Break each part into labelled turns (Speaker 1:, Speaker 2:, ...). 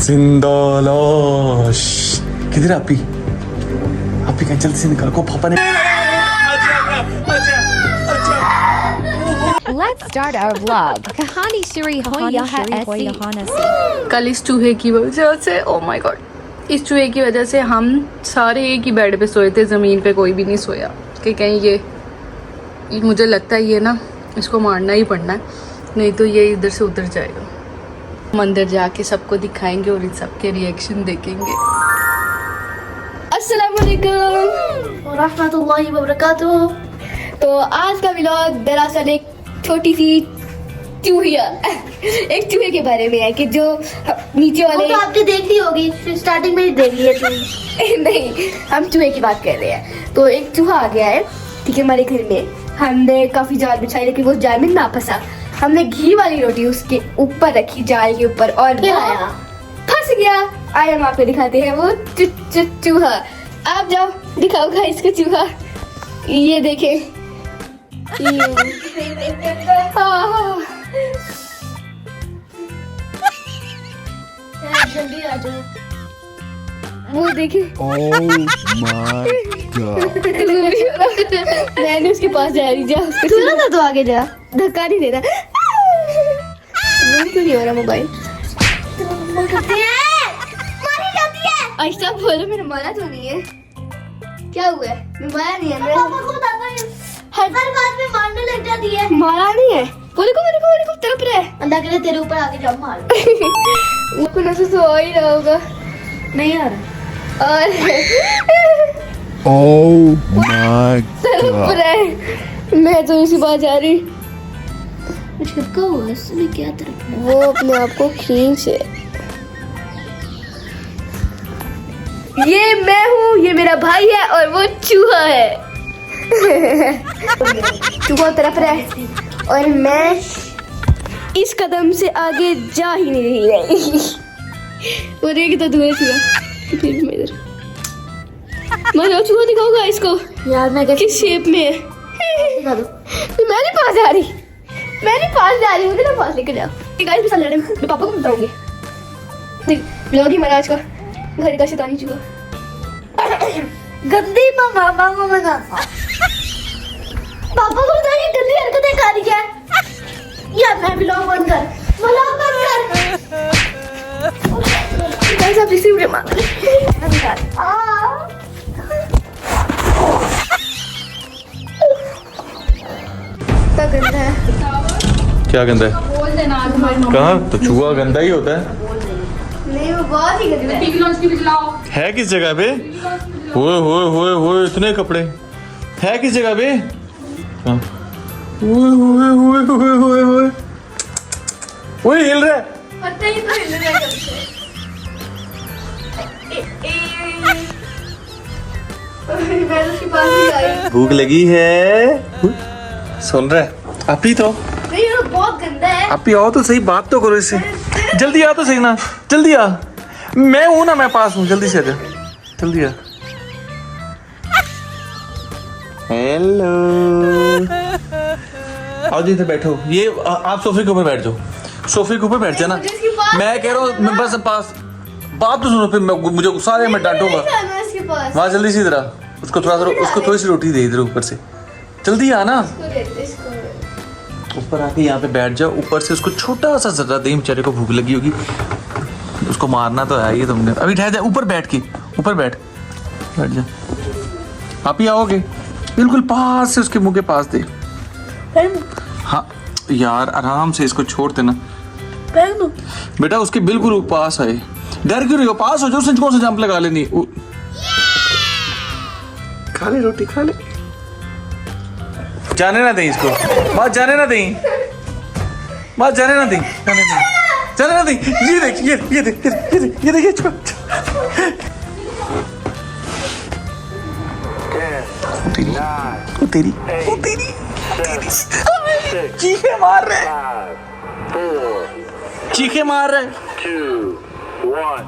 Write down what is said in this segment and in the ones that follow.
Speaker 1: जिंदा लाश। किधर है आपी? आपी कहीं जल्दी से निकल को पापा ने।
Speaker 2: Let's start our vlog. कहानी शुरू हो यहाँ से।
Speaker 3: कल इस चूहे की वजह से, ओ माय गॉड, इस चूहे की वजह से हम सारे एक ही बेड पे सोए थे, ज़मीन पे कोई भी नहीं सोया कि कहीं ये मुझे लगता है ये ना इसको मारना ही पड़ना है, नहीं तो ये इधर से उधर जाएगा। हम अंदर जाके सबको दिखाएंगे और इन सबके रिएक्शन देखेंगे। अस्सलाम वालेकुम
Speaker 4: और रहमतुल्लाहि व बरकातुहू।
Speaker 3: तो आज का व्लॉग दरअसल एक छोटी सी चूहिया एक चूहे के बारे में है कि जो नीचे वाले
Speaker 4: तो आपने देख ली होगी, स्टार्टिंग में ही देख लिया तुम।
Speaker 3: नहीं, हम चूहे की बात कर रहे हैं। तो एक चूहा आ गया है, ठीक है, हमारे घर में। हमने काफी जाल बिछाई लेकिन वो जाल में ना फंसा। हमने घी वाली रोटी उसके ऊपर रखी, जाल के ऊपर, और फंस गया। आए हम आपको दिखाते हैं वो चूहा। आप जाओ दिखाओ गाइस का चूहा, ये देखे।
Speaker 4: जल्दी आ जाओ।
Speaker 3: वो देखे। मैंने उसके पास जा रही, जा उसके
Speaker 4: सुना था तो आगे जा।
Speaker 3: धक्का नहीं दे रहा। क्यों नहीं हो रहा मोबाइल?
Speaker 4: मारी जाती है।
Speaker 3: ऐसा बोलो, मेरा मारा तो नहीं है। क्या हुआ है? मैं मारा नहीं है।
Speaker 4: पापा को बताता हूँ, हर बात में मारने लग जाती है।
Speaker 3: मारा नहीं है। बोले को तरफ रहे।
Speaker 4: अल्लाह के लिए तेरे ऊपर आके जाओ मार।
Speaker 3: वो कुछ से सो ही रहा होगा।
Speaker 4: नहीं आ रहा।
Speaker 3: और
Speaker 1: Oh my
Speaker 3: तरफ रहे। मैं तो इसी बात जा रही।
Speaker 4: चिपका हुआ है इसमें, क्या तरफ है?
Speaker 3: वो अपने आप को खींचे। ये मैं हूँ, ये मेरा भाई है, और वो चूहा है। चूहा तरफ रहे और मैं इस कदम से आगे जा ही नहीं रही। वो देख तो दूर चूहा, फिर मैं इधर। मैं चूहा दिखाऊंगा इसको
Speaker 4: यार मैं
Speaker 3: किस शेप में है।
Speaker 4: दिखा दो।
Speaker 3: मैं नहीं पास जा रही, मैं नहीं पास जा रही, मुझे ना पास लेकर जाओ। गाइस मैं लड़े, मैं पापा को बताऊंगी। देख ब्लॉग ही महाराज का, घर का शैतानी चूहा।
Speaker 4: गंदी मामा का पापा को बता, ये गंदी हरकतें कर रही है। यार मैं व्लॉग बंद कर, व्लॉग बंद कर।
Speaker 3: गाइस आप इसी में मार। तो गंदा है।
Speaker 1: क्या गंदा है?
Speaker 3: बोल देना आज हमारी
Speaker 1: कहाँ? तो चूहा गंदा ही होता है।
Speaker 3: नहीं, वो बहुत ही गंदा है। टीवी लॉन्च की भी चलाओ।
Speaker 1: है किस जगह पे? होए इतने कपड़े है किस जगह पे? हाँ। होए ओए हिल रहा है।
Speaker 3: पता ही तो हिल रहा है कब से। मैं उसके पास ही आई।
Speaker 1: भूख लगी है। सुन रहा है? आप ही तो
Speaker 3: नहीं, वो बहुत गंदा है।
Speaker 1: आप ही आओ तो सही, बात तो करो इससे। जल्दी आ तो सही ना, जल्दी आ। मैं हूं ना, मैं पास हूँ, जल्दी से आ जा, जल्दी आ। हेलो, आओ जी इधर बैठो। ये आप सोफे के ऊपर बैठ जाओ, सोफे के ऊपर बैठ जाना। मैं कह रहा हूँ, मैं बस पास बात तो सुनो, फिर मुझे गुस्सा आ जाए, मैं डांटूंगा।
Speaker 3: उसके पास
Speaker 1: वहाँ जल्दी से इधर आ, उसको थोड़ी सी रोटी दे इधर ऊपर से, जल्दी आ ना। ऊपर आके यहाँ पे बैठ जाओ, ऊपर से उसको छोटा सा जरा दे, बेचारे को भूख लगी होगी, उसको मारना तो है ही तुमने। अभी ठहर जा, ऊपर बैठ जा। आप ही आओगे बिल्कुल पास से, उसके मुंह के पास दे। हाँ यार आराम से इसको छोड़ देना बेटा, उसके बिल्कुल पास आए। डर क्यों रही हो? पास हो जाओ, उसने कौन सा जंप लगा लेनी। खा ले रोटी, खा ले। जाने ना दें इसको, बात जाने ना दें, बात जाने ना दें, जाने ना दें। ये देख, ये देख, तेरी चीखे मार रहे, चीखे मार रहे।
Speaker 5: 2, 1.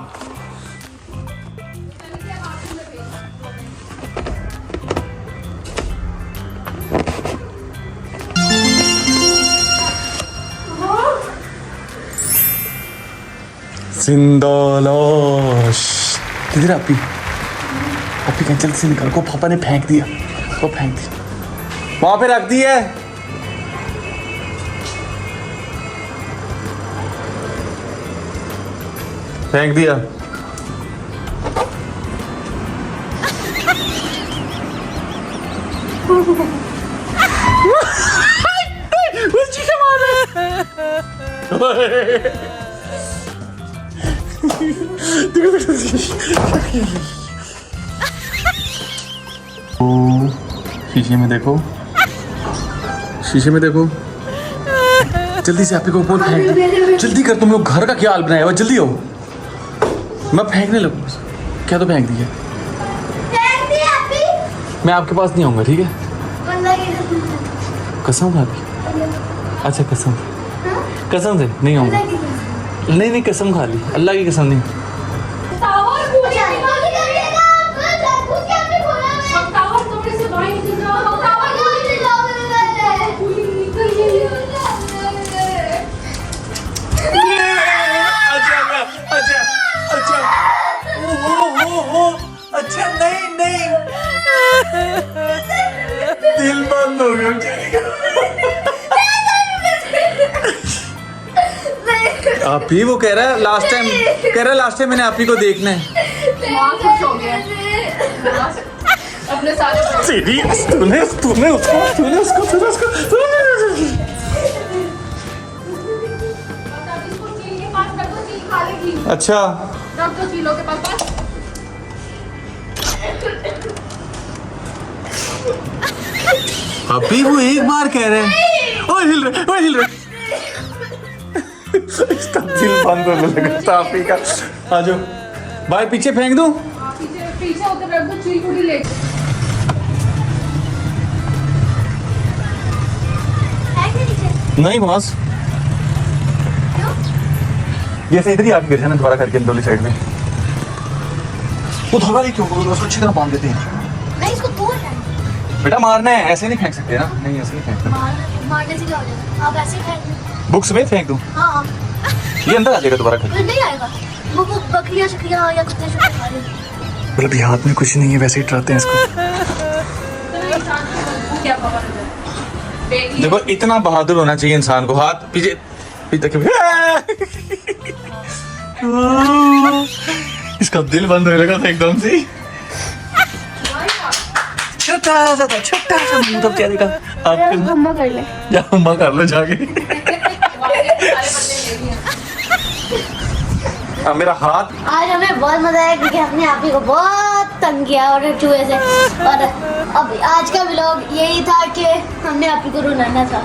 Speaker 1: सिंदोलोश किधर है आपी? आपी कहीं जल्दी से निकल को, पापा ने फेंक दिया, वो फेंक दिया, वहां पे रख दी है। फेंक दिया। शीशे में देखो, शीशे में देखो, जल्दी से आपी को फोन फेंक दो, जल्दी कर, तुम लोग घर का क्या हाल बनाया हुआ, जल्दी हो, मैं फेंकने लगूँ। क्या तो फेंक दिया, मैं आपके पास नहीं आऊँगा, ठीक है? कसम खा दी? अच्छा कसम, कसम से नहीं आऊँगा, नहीं नहीं कसम खा ली, अल्लाह की कसम नहीं। अच्छा नहीं नहीं, दिल बंद हो गया। आप ही वो कह रहा है लास्ट टाइम मैंने आप ही को देखना है।
Speaker 4: अपने सारे
Speaker 1: सीरियस तूने उसको अच्छा
Speaker 4: डॉक्टर चीलो के पास
Speaker 1: अभी वो एक बार कह रहे हैं, ओए हिल रहे इसका दिल बंद होने लगा था आप ही का। आ जाओ भाई, पीछे फेंक दूं?
Speaker 4: पीछे होकर रख दो, चील कुड़ी ले
Speaker 1: नहीं बॉस, जैसे इधर ही आके गिर जाना दोबारा करके अंदरली साइड में। वो धागा क्यों, उसको अच्छी तरह बांध देते हैं।
Speaker 3: नहीं, इसको तोड़ है।
Speaker 1: बेटा मारना है, ऐसे नहीं फेंक सकते ना, नहीं ऐसे नहीं फेंक सकते।
Speaker 3: मारने से क्या हो जाएगा? आप ऐसे ही फेंक दो।
Speaker 1: बुक्स में फेंक दूं?
Speaker 3: हाँ,
Speaker 1: ये अंदर आ जाएगा दोबारा करके।
Speaker 3: नहीं आएगा। वो बकरियां शकरियां या कुत्ते शुत्ते खा रहे हैं।
Speaker 1: मतलब अभी हाथ में कुछ नहीं है, वैसे ही डराते हैं इसको। देखो इतना बहादुर होना चाहिए इंसान को, हाथ पीछे पीछे इसका दिल बंद होने लगा था एकदम से। छोटा सा मुंह तो चेहरे का। आप
Speaker 3: अम्मा कर ले।
Speaker 1: जा अम्मा कर लो जाके। अब मेरा हाथ।
Speaker 3: आज हमें बहुत मजा आया क्योंकि हमने आप ही को बहुत तंग किया और चूहे से। और अब आज का व्लॉग यही था कि हमने आप ही को रुलाना था।